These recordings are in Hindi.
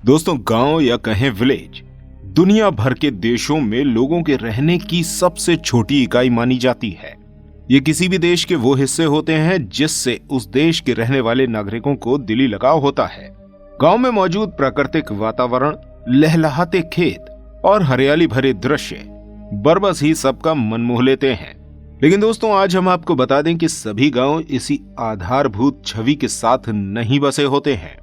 दोस्तों, गांव या कहें विलेज दुनिया भर के देशों में लोगों के रहने की सबसे छोटी इकाई मानी जाती है। ये किसी भी देश के वो हिस्से होते हैं जिससे उस देश के रहने वाले नागरिकों को दिली लगाव होता है। गांव में मौजूद प्राकृतिक वातावरण, लहलहाते खेत और हरियाली भरे दृश्य बरबस ही सबका मन मोह लेते हैं। लेकिन दोस्तों, आज हम आपको बता दें कि सभी गांव इसी आधारभूत छवि के साथ नहीं बसे होते हैं,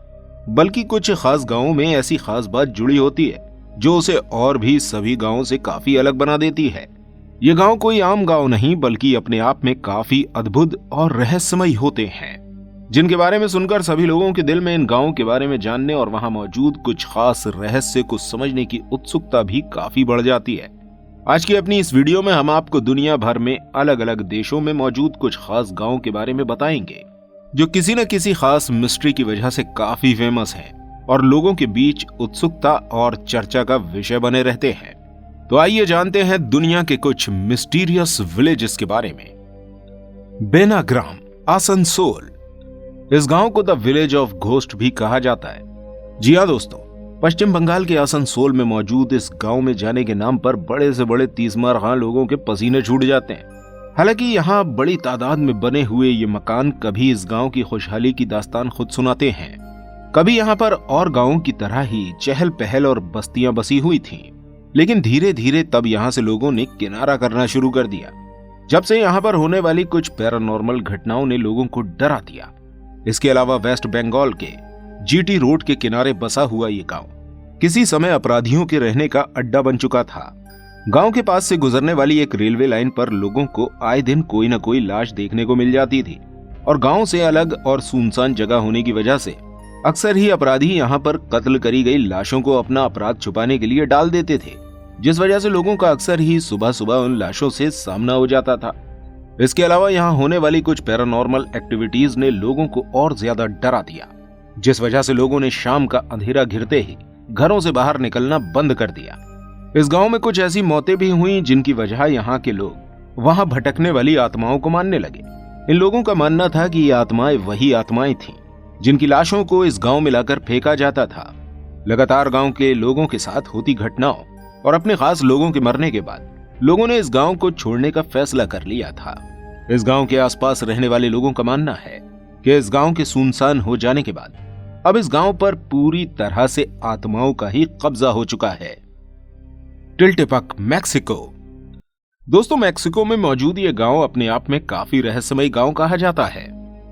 बल्कि कुछ खास गांवों में ऐसी खास बात जुड़ी होती है जो उसे और भी सभी गांवों से काफी अलग बना देती है। ये गांव कोई आम गांव नहीं, बल्कि अपने आप में काफी अद्भुत और रहस्यमयी होते हैं, जिनके बारे में सुनकर सभी लोगों के दिल में इन गांवों के बारे में जानने और वहां मौजूद कुछ खास रहस्य को समझने की उत्सुकता भी काफी बढ़ जाती है। आज की अपनी इस वीडियो में हम आपको दुनिया भर में अलग अलग देशों में मौजूद कुछ खास गांवों के बारे में बताएंगे, जो किसी न किसी खास मिस्ट्री की वजह से काफी फेमस हैं और लोगों के बीच उत्सुकता और चर्चा का विषय बने रहते हैं। तो आइए जानते हैं दुनिया के कुछ मिस्टीरियस विलेजेस के बारे में। बेनाग्राम, आसनसोल। इस गांव को द विलेज ऑफ घोस्ट भी कहा जाता है। जी हां दोस्तों, पश्चिम बंगाल के आसनसोल में मौजूद इस गांव में जाने के नाम पर बड़े से बड़े 30 मार लोगों के पसीने छूट जाते हैं। हालांकि यहाँ बड़ी तादाद में बने हुए ये मकान कभी इस गांव की खुशहाली की दास्तान खुद सुनाते हैं, कभी यहाँ पर और गांवों की तरह ही चहल पहल और बस्तियां बसी हुई थीं। लेकिन धीरे धीरे तब यहाँ से लोगों ने किनारा करना शुरू कर दिया, जब से यहाँ पर होने वाली कुछ पैरानॉर्मल घटनाओं ने लोगों को डरा दिया। इसके अलावा वेस्ट बंगाल के जीटी रोड के किनारे बसा हुआ ये गांव किसी समय अपराधियों के रहने का अड्डा बन चुका था। गांव के पास से गुजरने वाली एक रेलवे लाइन पर लोगों को आए दिन कोई न कोई लाश देखने को मिल जाती थी, और गांव से अलग और सुनसान जगह होने की वजह से अक्सर ही अपराधी यहां पर कत्ल करी गई लाशों को अपना अपराध छुपाने के लिए डाल देते थे, जिस वजह से लोगों का अक्सर ही सुबह सुबह उन लाशों से सामना हो जाता था। इसके अलावा यहाँ होने वाली कुछ पैरानॉर्मल एक्टिविटीज ने लोगों को और ज्यादा डरा दिया, जिस वजह से लोगों ने शाम का अंधेरा घिरते ही घरों से बाहर निकलना बंद कर दिया। इस गांव में कुछ ऐसी मौतें भी हुई जिनकी वजह यहाँ के लोग वहां भटकने वाली आत्माओं को मानने लगे। इन लोगों का मानना था कि ये आत्माएं वही आत्माएं थीं जिनकी लाशों को इस गांव में लाकर फेंका जाता था। लगातार गांव के लोगों के साथ होती घटनाओं और अपने खास लोगों के मरने के बाद लोगों ने इस गांव को छोड़ने का फैसला कर लिया था। इस गांव के आसपास रहने वाले लोगों का मानना है कि इस गांव के सुनसान हो जाने के बाद अब इस गांव पर पूरी तरह से आत्माओं का ही कब्जा हो चुका है। टिल्टेपक, मैक्सिको। दोस्तों, मैक्सिको में मौजूद ये गांव अपने आप में काफी रहस्यमयी गांव कहा जाता है,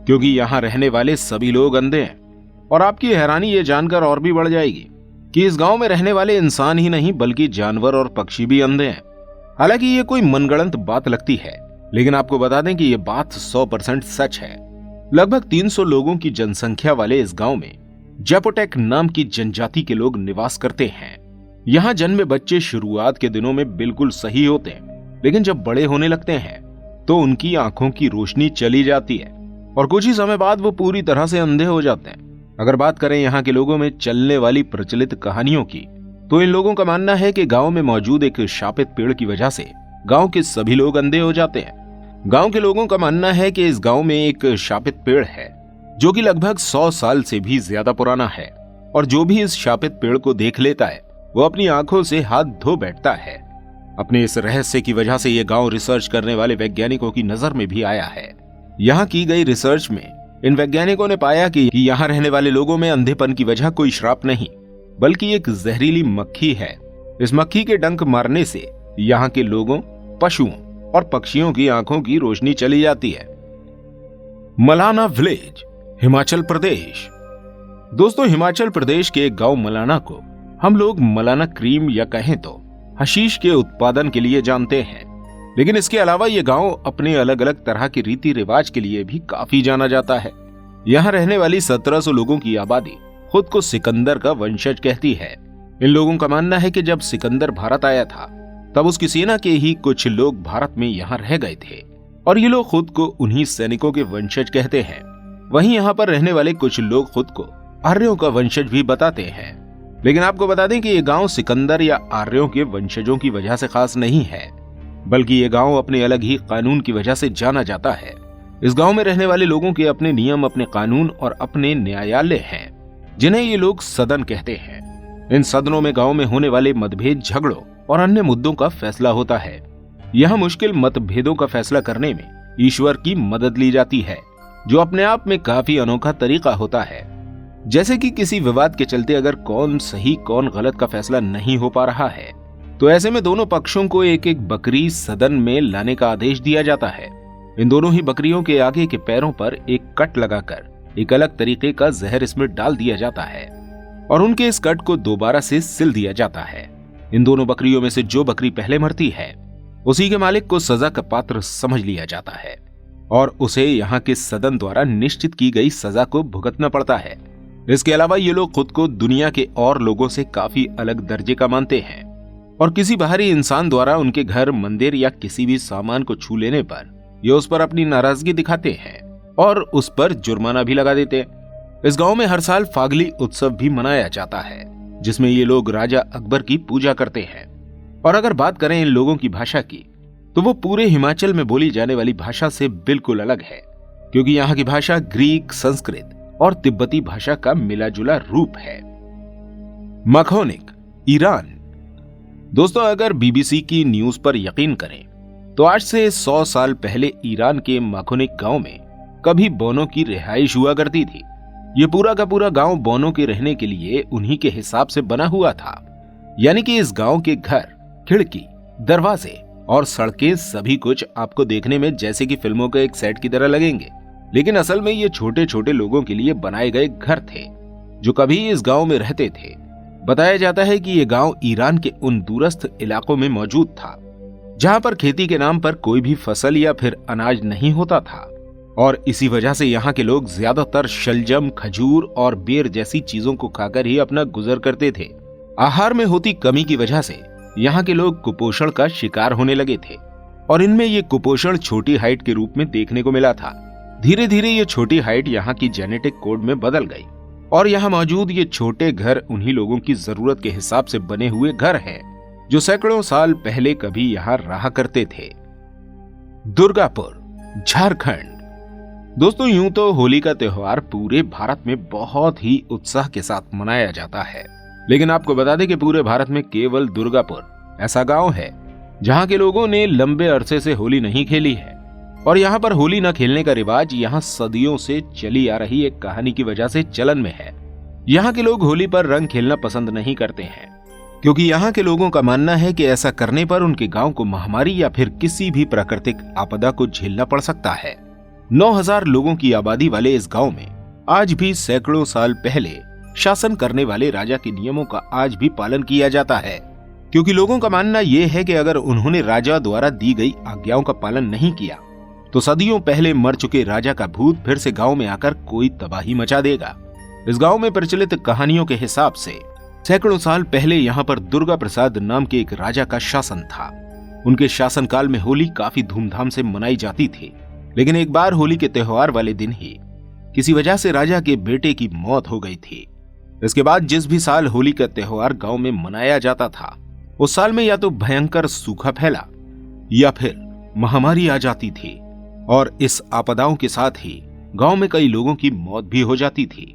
क्योंकि यहाँ रहने वाले सभी लोग अंधे हैं। और आपकी हैरानी ये जानकर और भी बढ़ जाएगी कि इस गांव में रहने वाले इंसान ही नहीं बल्कि जानवर और पक्षी भी अंधे हैं। हालांकि ये कोई मनगढ़ंत बात लगती है, लेकिन आपको बता दें कि ये बात 100% सच है। लगभग 300 लोगों की जनसंख्या वाले इस गांव में जैपोटेक नाम की जनजाति के लोग निवास करते हैं। यहाँ जन्मे बच्चे शुरुआत के दिनों में बिल्कुल सही होते हैं, लेकिन जब बड़े होने लगते हैं तो उनकी आंखों की रोशनी चली जाती है और कुछ ही समय बाद वो पूरी तरह से अंधे हो जाते हैं। अगर बात करें यहाँ के लोगों में चलने वाली प्रचलित कहानियों की, तो इन लोगों का मानना है कि गांव में मौजूद एक शापित पेड़ की वजह से गांव के सभी लोग अंधे हो जाते हैं। गांव के लोगों का मानना है कि इस गांव में एक शापित पेड़ है जो कि लगभग 100 साल से भी ज्यादा पुराना है, और जो भी इस शापित पेड़ को देख लेता है वो अपनी आंखों से हाथ धो बैठता है। अपने इस रहस्य की वजह से ये गांव रिसर्च करने वाले वैज्ञानिकों की नजर में भी आया है। यहाँ की गई रिसर्च में इन वैज्ञानिकों ने पाया कि यहाँ रहने वाले लोगों में अंधेपन की वजह कोई श्राप नहीं, बल्कि एक जहरीली मक्खी है। इस मक्खी के डंक मारने से यहाँ के लोगों, पशुओं और पक्षियों की आंखों की रोशनी चली जाती है। मलाना विलेज, हिमाचल प्रदेश। दोस्तों, हिमाचल प्रदेश के एक गांव मलाना को हम लोग मलाना क्रीम या कहें तो हशीश के उत्पादन के लिए जानते हैं, लेकिन इसके अलावा ये गांव अपने अलग अलग तरह के रीति रिवाज के लिए भी काफी जाना जाता है। यहाँ रहने वाली 1700 लोगों की आबादी खुद को सिकंदर का वंशज कहती है। इन लोगों का मानना है कि जब सिकंदर भारत आया था तब उसकी सेना के ही कुछ लोग भारत में यहाँ रह गए थे, और ये लोग खुद को उन्हीं सैनिकों के वंशज कहते हैं। वहीं यहाँ पर रहने वाले कुछ लोग खुद को आर्यों का वंशज भी बताते हैं। लेकिन आपको बता दें कि ये गांव सिकंदर या आर्यों के वंशजों की वजह से खास नहीं है, बल्कि ये गांव अपने अलग ही कानून की वजह से जाना जाता है। इस गांव में रहने वाले लोगों के अपने नियम, अपने कानून और अपने न्यायालय हैं, जिन्हें ये लोग सदन कहते हैं। इन सदनों में गांव में होने वाले मतभेद, झगड़ों और अन्य मुद्दों का फैसला होता है। यहाँ मुश्किल मतभेदों का फैसला करने में ईश्वर की मदद ली जाती है, जो अपने आप में काफी अनोखा तरीका होता है। जैसे कि किसी विवाद के चलते अगर कौन सही कौन गलत का फैसला नहीं हो पा रहा है, तो ऐसे में दोनों पक्षों को एक एक बकरी सदन में लाने का आदेश दिया जाता है। इन दोनों ही बकरियों के आगे के पैरों पर एक कट लगाकर एक अलग तरीके का जहर इसमें डाल दिया जाता है और उनके इस कट को दोबारा से सिल दिया जाता है। इन दोनों बकरियों में से जो बकरी पहले मरती है, उसी के मालिक को सजा का पात्र समझ लिया जाता है और उसे यहाँ के सदन द्वारा निश्चित की गई सजा को भुगतना पड़ता है। इसके अलावा ये लोग खुद को दुनिया के और लोगों से काफी अलग दर्जे का मानते हैं और किसी बाहरी इंसान द्वारा उनके घर, मंदिर या किसी भी सामान को छू लेने पर ये उस पर अपनी नाराजगी दिखाते हैं और उस पर जुर्माना भी लगा देते हैं। इस गांव में हर साल फागली उत्सव भी मनाया जाता है, जिसमें ये लोग राजा अकबर की पूजा करते हैं। और अगर बात करें इन लोगों की भाषा की, तो वो पूरे हिमाचल में बोली जाने वाली भाषा से बिल्कुल अलग है, क्योंकि यहाँ की भाषा ग्रीक, संस्कृत और तिब्बती भाषा का मिला जुला रूप है। मखोनिक, ईरान। दोस्तों, अगर बीबीसी की न्यूज पर यकीन करें तो आज से 100 साल पहले ईरान के मखोनिक गांव में कभी बोनों की रिहाइश हुआ करती थी। ये पूरा का पूरा गांव बोनों के रहने के लिए उन्हीं के हिसाब से बना हुआ था। यानी कि इस गांव के घर, खिड़की, दरवाजे और सड़कें सभी कुछ आपको देखने में जैसे कि फिल्मों के एक सेट की तरह लगेंगे, लेकिन असल में ये छोटे छोटे लोगों के लिए बनाए गए घर थे जो कभी इस गांव में रहते थे। बताया जाता है कि ये गांव ईरान के उन दूरस्थ इलाकों में मौजूद था जहां पर खेती के नाम पर कोई भी फसल या फिर अनाज नहीं होता था और इसी वजह से यहाँ के लोग ज्यादातर शलजम, खजूर और बेर जैसी चीजों को खाकर ही अपना गुजर करते थे। आहार में होती कमी की वजह से यहाँ के लोग कुपोषण का शिकार होने लगे थे और इनमें ये कुपोषण छोटी हाइट के रूप में देखने को मिला था। धीरे धीरे ये छोटी हाइट यहाँ की जेनेटिक कोड में बदल गई और यहाँ मौजूद ये छोटे घर उन्हीं लोगों की जरूरत के हिसाब से बने हुए घर हैं जो सैकड़ों साल पहले कभी यहाँ रहा करते थे। दुर्गापुर, झारखंड। दोस्तों, यूं तो होली का त्योहार पूरे भारत में बहुत ही उत्साह के साथ मनाया जाता है, लेकिन आपको बता दें कि पूरे भारत में केवल दुर्गापुर ऐसा गांव है जहां के लोगों ने लंबे अरसे से होली नहीं खेली है और यहाँ पर होली न खेलने का रिवाज यहाँ सदियों से चली आ रही एक कहानी की वजह से चलन में है। यहाँ के लोग होली पर रंग खेलना पसंद नहीं करते हैं क्योंकि यहाँ के लोगों का मानना है कि ऐसा करने पर उनके गांव को महामारी या फिर किसी भी प्राकृतिक आपदा को झेलना पड़ सकता है। 9000 लोगों की आबादी वाले इस गांव में आज भी सैकड़ों साल पहले शासन करने वाले राजा के नियमों का आज भी पालन किया जाता है, क्योंकि लोगों का मानना यह है कि अगर उन्होंने राजा द्वारा दी गई आज्ञाओं का पालन नहीं किया तो सदियों पहले मर चुके राजा का भूत फिर से गांव में आकर कोई तबाही मचा देगा। इस गांव में प्रचलित कहानियों के हिसाब से सैकड़ों साल पहले यहाँ पर दुर्गा प्रसाद नाम के एक राजा का शासन था। उनके शासनकाल में होली काफी धूमधाम से मनाई जाती थी, लेकिन एक बार होली के त्योहार वाले दिन ही किसी वजह से राजा के बेटे की मौत हो गई थी। इसके बाद जिस भी साल होली का त्योहार गांव में मनाया जाता था, उस साल में या तो भयंकर सूखा फैला या फिर महामारी आ जाती थी और इस आपदाओं के साथ ही गांव में कई लोगों की मौत भी हो जाती थी।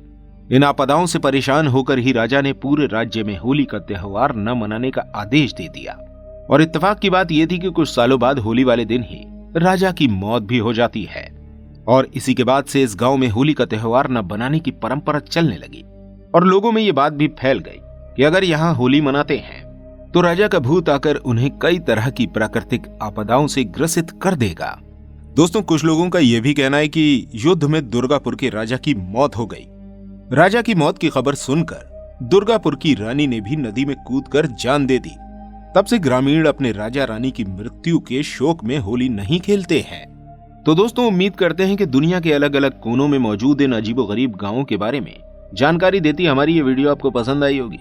इन आपदाओं से परेशान होकर ही राजा ने पूरे राज्य में होली का त्योहार न मनाने का आदेश दे दिया और इत्तेफाक की बात यह थी कि कुछ सालों बाद होली वाले दिन ही राजा की मौत भी हो जाती है और इसी के बाद से इस गांव में होली का त्योहार न बनाने की परंपरा चलने लगी और लोगों में ये बात भी फैल गई कि अगर यहाँ होली मनाते हैं तो राजा का भूत आकर उन्हें कई तरह की प्राकृतिक आपदाओं से ग्रसित कर देगा। दोस्तों, कुछ लोगों का यह भी कहना है कि युद्ध में दुर्गापुर के राजा की मौत हो गई। राजा की मौत की खबर सुनकर दुर्गापुर की रानी ने भी नदी में कूदकर जान दे दी। तब से ग्रामीण अपने राजा रानी की मृत्यु के शोक में होली नहीं खेलते हैं। तो दोस्तों, उम्मीद करते हैं कि दुनिया के अलग अलग कोनों में मौजूद इन अजीबोगरीब गांवों के बारे में जानकारी देती हमारी ये वीडियो आपको पसंद आई होगी।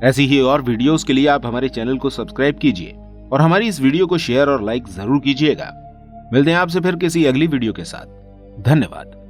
ऐसी ही और वीडियोस के लिए आप हमारे चैनल को सब्सक्राइब कीजिए और हमारी इस वीडियो को शेयर और लाइक जरूर कीजिएगा। मिलते हैं आपसे फिर किसी अगली वीडियो के साथ। धन्यवाद।